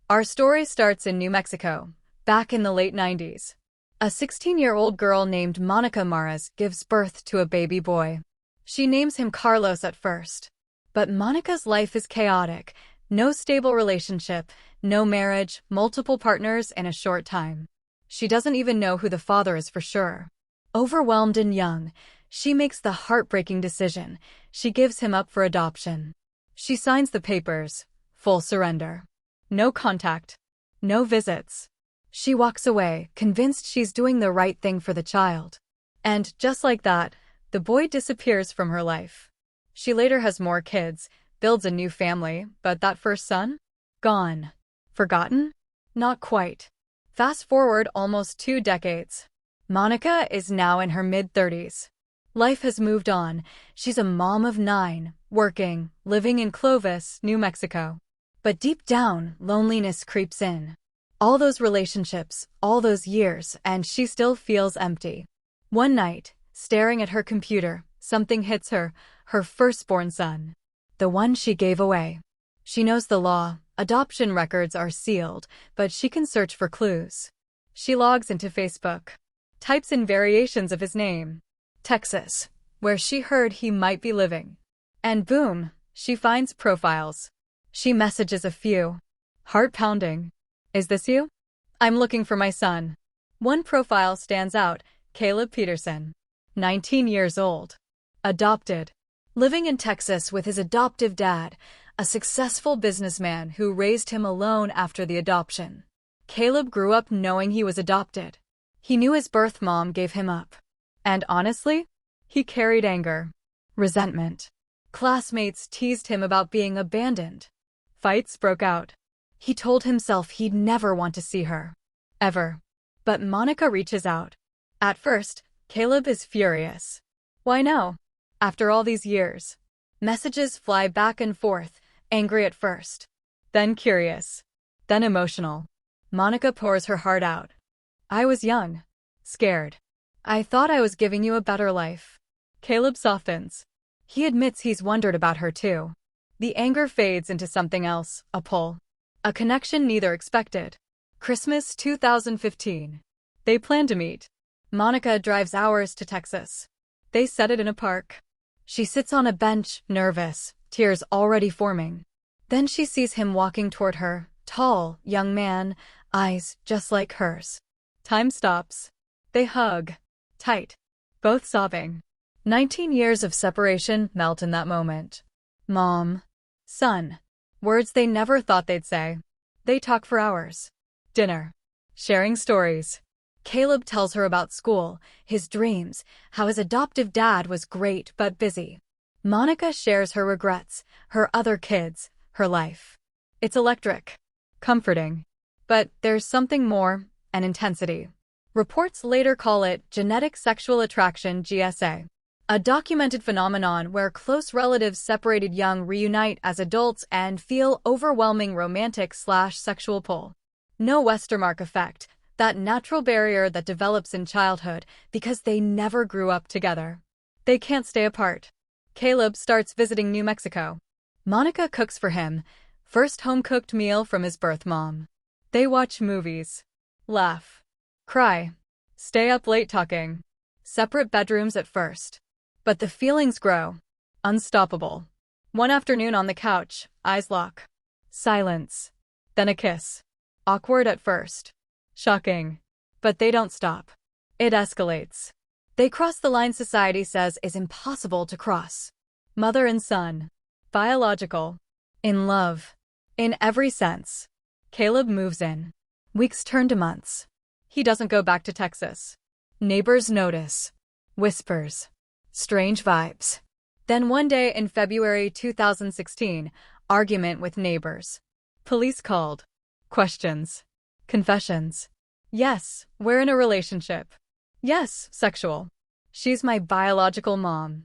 Our story starts in New Mexico, back in the late 90s. A 16-year-old girl named Monica Maras gives birth to a baby boy. She names him Carlos at first. But Monica's life is chaotic. No stable relationship, no marriage, multiple partners in a short time. She doesn't even know who the father is for sure. Overwhelmed and young, she makes the heartbreaking decision. She gives him up for adoption. She signs the papers, full surrender. No contact. No visits. She walks away, convinced she's doing the right thing for the child. And just like that, the boy disappears from her life. She later has more kids, builds a new family, but that first son? Gone. Forgotten? Not quite. Fast forward almost 2 decades. Monica is now in her mid-30s. Life has moved on. She's a mom of 9, working, living in Clovis, New Mexico. But deep down, loneliness creeps in. All those relationships, all those years, and she still feels empty. One night, staring at her computer, something hits her firstborn son. The one she gave away. She knows the law, adoption records are sealed, but she can search for clues. She logs into Facebook. Types in variations of his name. Texas, where she heard he might be living. And boom, she finds profiles. She messages a few. Heart pounding. Is this you? I'm looking for my son. One profile stands out, Caleb Peterson. 19 years old. Adopted. Living in Texas with his adoptive dad, a successful businessman who raised him alone after the adoption. Caleb grew up knowing he was adopted. He knew his birth mom gave him up. And honestly, he carried anger. Resentment. Classmates teased him about being abandoned. Fights broke out. He told himself he'd never want to see her. Ever. But Monica reaches out. At first, Caleb is furious. Why no? After all these years. Messages fly back and forth, angry at first. Then curious. Then emotional. Monica pours her heart out. I was young. Scared. I thought I was giving you a better life. Caleb softens. He admits he's wondered about her too. The anger fades into something else, a pull. A connection neither expected. Christmas 2015. They plan to meet. Monica drives hours to Texas. They set it in a park. She sits on a bench, nervous, tears already forming. Then she sees him walking toward her, tall, young man, eyes just like hers. Time stops. They hug. Tight. Both sobbing. 19 years of separation melt in that moment. Mom. Son. Words they never thought they'd say. They talk for hours. Dinner. Sharing stories. Caleb tells her about school, his dreams, how his adoptive dad was great but busy. Monica shares her regrets, her other kids, her life. It's electric. Comforting. But there's something more, an intensity. Reports later call it genetic sexual attraction (GSA). A documented phenomenon where close relatives separated young reunite as adults and feel overwhelming romantic/sexual pull. No Westermark effect, that natural barrier that develops in childhood because they never grew up together. They can't stay apart. Caleb starts visiting New Mexico. Monica cooks for him, first home-cooked meal from his birth mom. They watch movies. Laugh. Cry. Stay up late talking. Separate bedrooms at first. But the feelings grow. Unstoppable. One afternoon on the couch, eyes lock. Silence. Then a kiss. Awkward at first. Shocking. But they don't stop. It escalates. They cross the line society says is impossible to cross. Mother and son. Biological. In love. In every sense. Caleb moves in. Weeks turn to months. He doesn't go back to Texas. Neighbors notice. Whispers. Strange vibes. Then one day in February 2016, argument with neighbors. Police called. Questions. Confessions. Yes, we're in a relationship. Yes, sexual. She's my biological mom.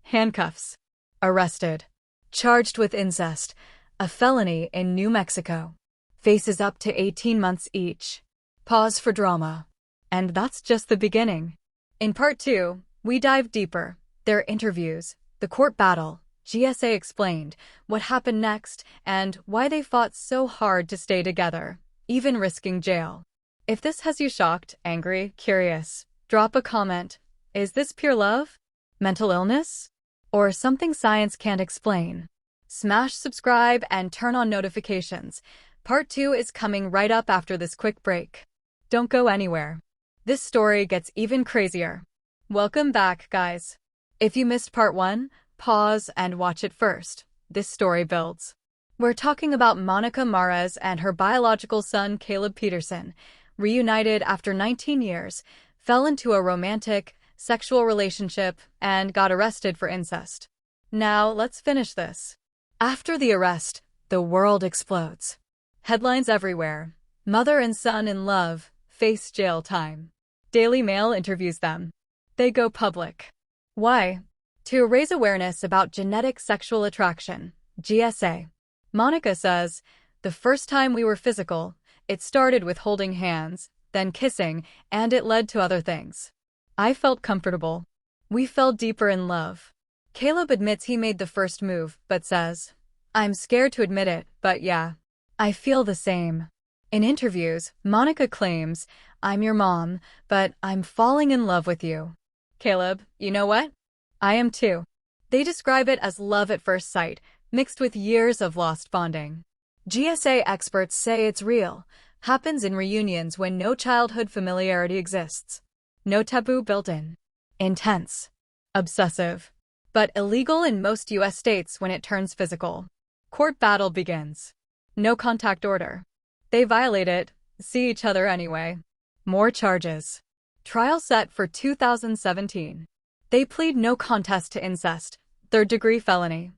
Handcuffs. Arrested. Charged with incest, a felony in New Mexico. Faces up to 18 months each. Pause for drama. And that's just the beginning. In part 2, we dive deeper. Their interviews, the court battle, GSA explained what happened next and why they fought so hard to stay together, even risking jail. If this has you shocked, angry, curious, drop a comment. Is this pure love? Mental illness? Or something science can't explain? Smash subscribe and turn on notifications. Part 2 is coming right up after this quick break. Don't go anywhere. This story gets even crazier. Welcome back, guys. If you missed part 1, pause and watch it first. This story builds. We're talking about Monica Mares and her biological son Caleb Peterson, reunited after 19 years, fell into a romantic, sexual relationship, and got arrested for incest. Now, let's finish this. After the arrest, the world explodes. Headlines everywhere. Mother and son in love face jail time. Daily Mail interviews them. They go public. Why? To raise awareness about genetic sexual attraction, GSA. Monica says, "The first time we were physical, it started with holding hands, then kissing, and it led to other things. I felt comfortable. We fell deeper in love." Caleb admits he made the first move, but says, "I'm scared to admit it, but yeah, I feel the same." In interviews, Monica claims, "I'm your mom, but I'm falling in love with you." Caleb, "You know what? I am too." They describe it as love at first sight, mixed with years of lost bonding. GSA experts say it's real, happens in reunions when no childhood familiarity exists. No taboo built in. Intense. Obsessive. But illegal in most U.S. states when it turns physical. Court battle begins. No contact order. They violate it, see each other anyway. More charges. Trial set for 2017. They plead no contest to incest, third-degree felony.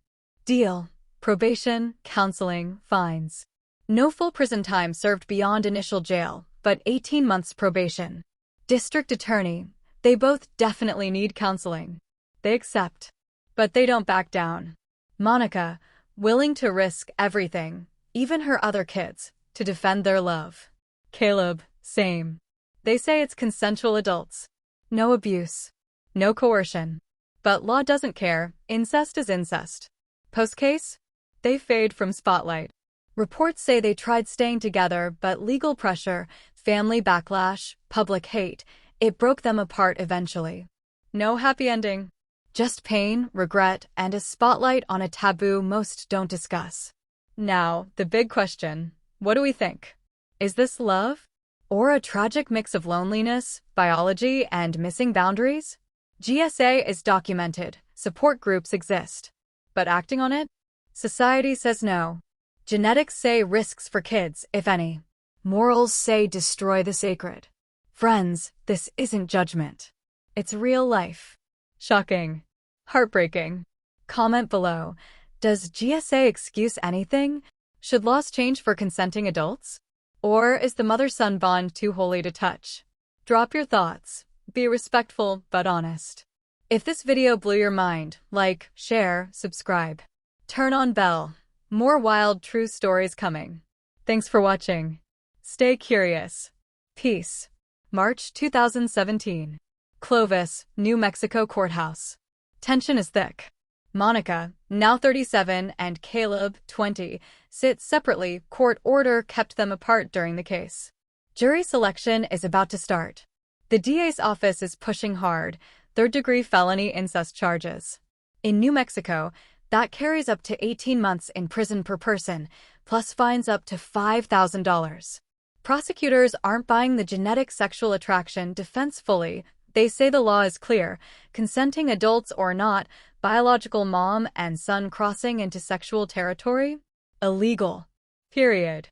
Deal. Probation, counseling, fines. No full prison time served beyond initial jail, but 18 months probation. District attorney, they both definitely need counseling. They accept. But they don't back down. Monica, willing to risk everything, even her other kids, to defend their love. Caleb, same. They say it's consensual adults. No abuse. No coercion. But law doesn't care, incest is incest. Post-case? They fade from spotlight. Reports say they tried staying together, but legal pressure, family backlash, public hate, it broke them apart eventually. No happy ending. Just pain, regret, and a spotlight on a taboo most don't discuss. Now, the big question, what do we think? Is this love? Or a tragic mix of loneliness, biology, and missing boundaries? GSA is documented, support groups exist. But acting on it? Society says no. Genetics say risks for kids, if any. Morals say destroy the sacred. Friends, this isn't judgment. It's real life. Shocking. Heartbreaking. Comment below. Does GSA excuse anything? Should laws change for consenting adults? Or is the mother-son bond too holy to touch? Drop your thoughts. Be respectful but honest. If this video blew your mind, like, share, subscribe. Turn on bell. More wild true stories coming. Thanks for watching. Stay curious. Peace. March 2017. Clovis, New Mexico Courthouse. Tension is thick. Monica, now 37, and Caleb, 20, sit separately. Court order kept them apart during the case. Jury selection is about to start. The DA's office is pushing hard, third-degree felony incest charges. In New Mexico, that carries up to 18 months in prison per person, plus fines up to $5,000. Prosecutors aren't buying the genetic sexual attraction defense fully. They say the law is clear, consenting adults or not, biological mom and son crossing into sexual territory? Illegal. Period.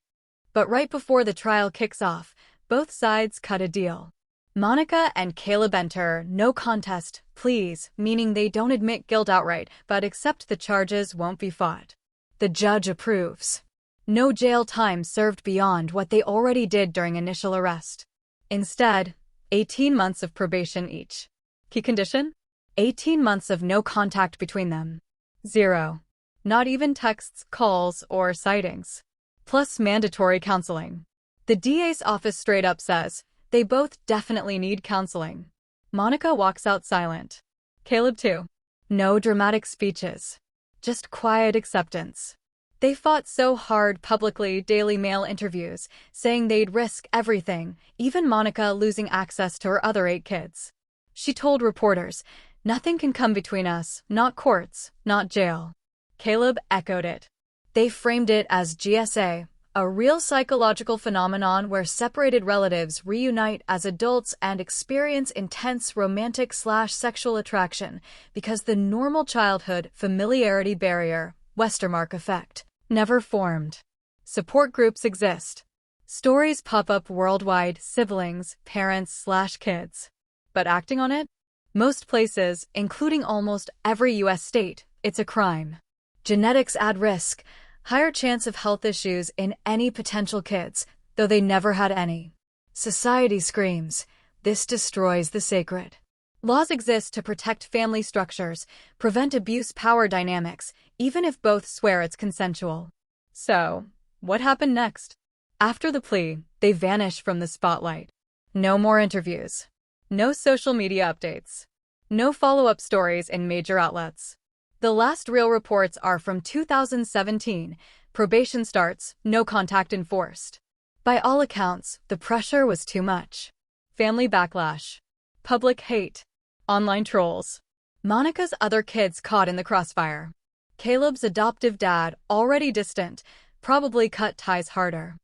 But right before the trial kicks off, both sides cut a deal. Monica and Caleb enter no contest pleas, meaning they don't admit guilt outright, but accept the charges won't be fought. The judge approves. No jail time served beyond what they already did during initial arrest. Instead, 18 months of probation each. Key condition? 18 months of no contact between them. 0. Not even texts, calls, or sightings. Plus mandatory counseling. The DA's office straight up says, they both definitely need counseling. Monica walks out silent. Caleb too. No dramatic speeches. just quiet acceptance. They fought so hard publicly, Daily Mail interviews, saying they'd risk everything, even Monica losing access to her other 8 kids. She told reporters, "Nothing can come between us, not courts, not jail." Caleb echoed it. They framed it as GSA, a real psychological phenomenon where separated relatives reunite as adults and experience intense romantic/sexual attraction because the normal childhood familiarity barrier, Westermark effect, never formed. Support groups exist. Stories pop up worldwide, siblings, parents/kids. But acting on it? Most places, including almost every US state, it's a crime. Genetics add risk, higher chance of health issues in any potential kids, though they never had any. Society screams, this destroys the sacred. Laws exist to protect family structures, prevent abuse power dynamics, even if both swear it's consensual. So, what happened next? After the plea, they vanish from the spotlight. No more interviews. No social media updates. No follow-up stories in major outlets. The last real reports are from 2017. Probation starts, no contact enforced. By all accounts, the pressure was too much. Family backlash. Public hate. Online trolls. Monica's other kids caught in the crossfire. Caleb's adoptive dad, already distant, probably cut ties harder.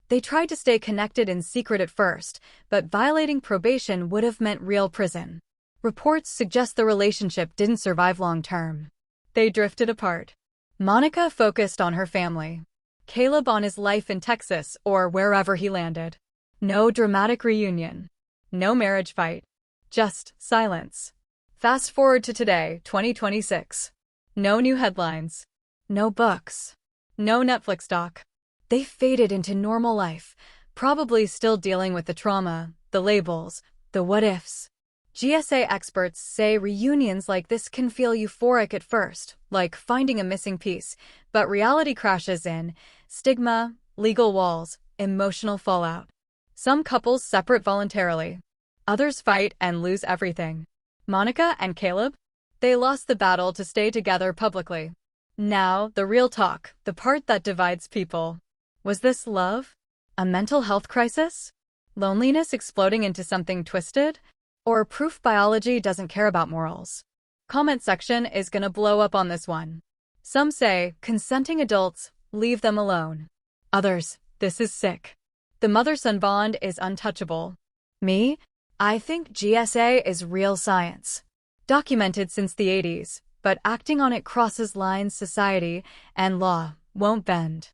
They tried to stay connected in secret at first, but violating probation would have meant real prison. Reports suggest the relationship didn't survive long-term. They drifted apart. Monica focused on her family. Caleb on his life in Texas or wherever he landed. No dramatic reunion. No marriage fight. Just silence. Fast forward to today, 2026. No new headlines. No books. No Netflix doc. They faded into normal life, probably still dealing with the trauma, the labels, the what-ifs. GSA experts say reunions like this can feel euphoric at first, like finding a missing piece, but reality crashes in, stigma, legal walls, emotional fallout. Some couples separate voluntarily. Others fight and lose everything. Monica and Caleb? They lost the battle to stay together publicly. Now, the real talk, the part that divides people. Was this love? A mental health crisis? Loneliness exploding into something twisted? Or proof biology doesn't care about morals? Comment section is gonna blow up on this one. Some say, consenting adults, leave them alone. Others, this is sick. The mother-son bond is untouchable. Me? I think GSA is real science. Documented since the 80s, but acting on it crosses lines society and law won't bend.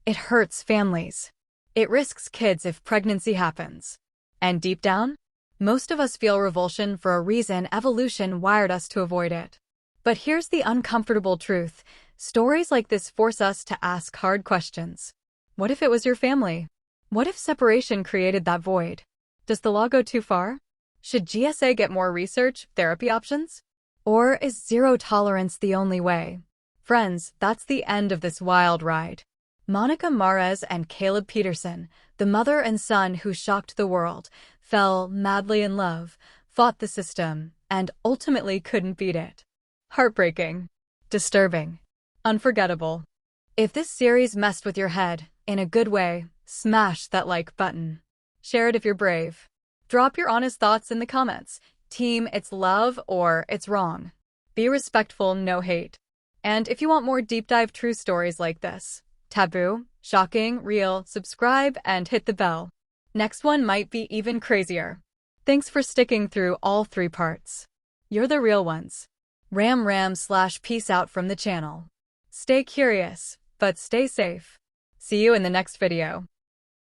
It hurts families. It risks kids if pregnancy happens. And deep down, most of us feel revulsion for a reason evolution wired us to avoid it. But here's the uncomfortable truth. Stories like this force us to ask hard questions. What if it was your family? What if separation created that void? Does the law go too far? Should GSA get more research, therapy options? Or is zero tolerance the only way? Friends, that's the end of this wild ride. Monica Marez and Caleb Peterson, the mother and son who shocked the world, fell madly in love, fought the system, and ultimately couldn't beat it. Heartbreaking. Disturbing. Unforgettable. If this series messed with your head, in a good way, smash that like button. Share it if you're brave. Drop your honest thoughts in the comments. Team it's love or it's wrong. Be respectful, no hate. And if you want more deep dive true stories like this, taboo, shocking, real, subscribe and hit the bell. Next one might be even crazier. Thanks for sticking through all 3 parts. You're the real ones. Ram/peace out from the channel. Stay curious, but stay safe. See you in the next video.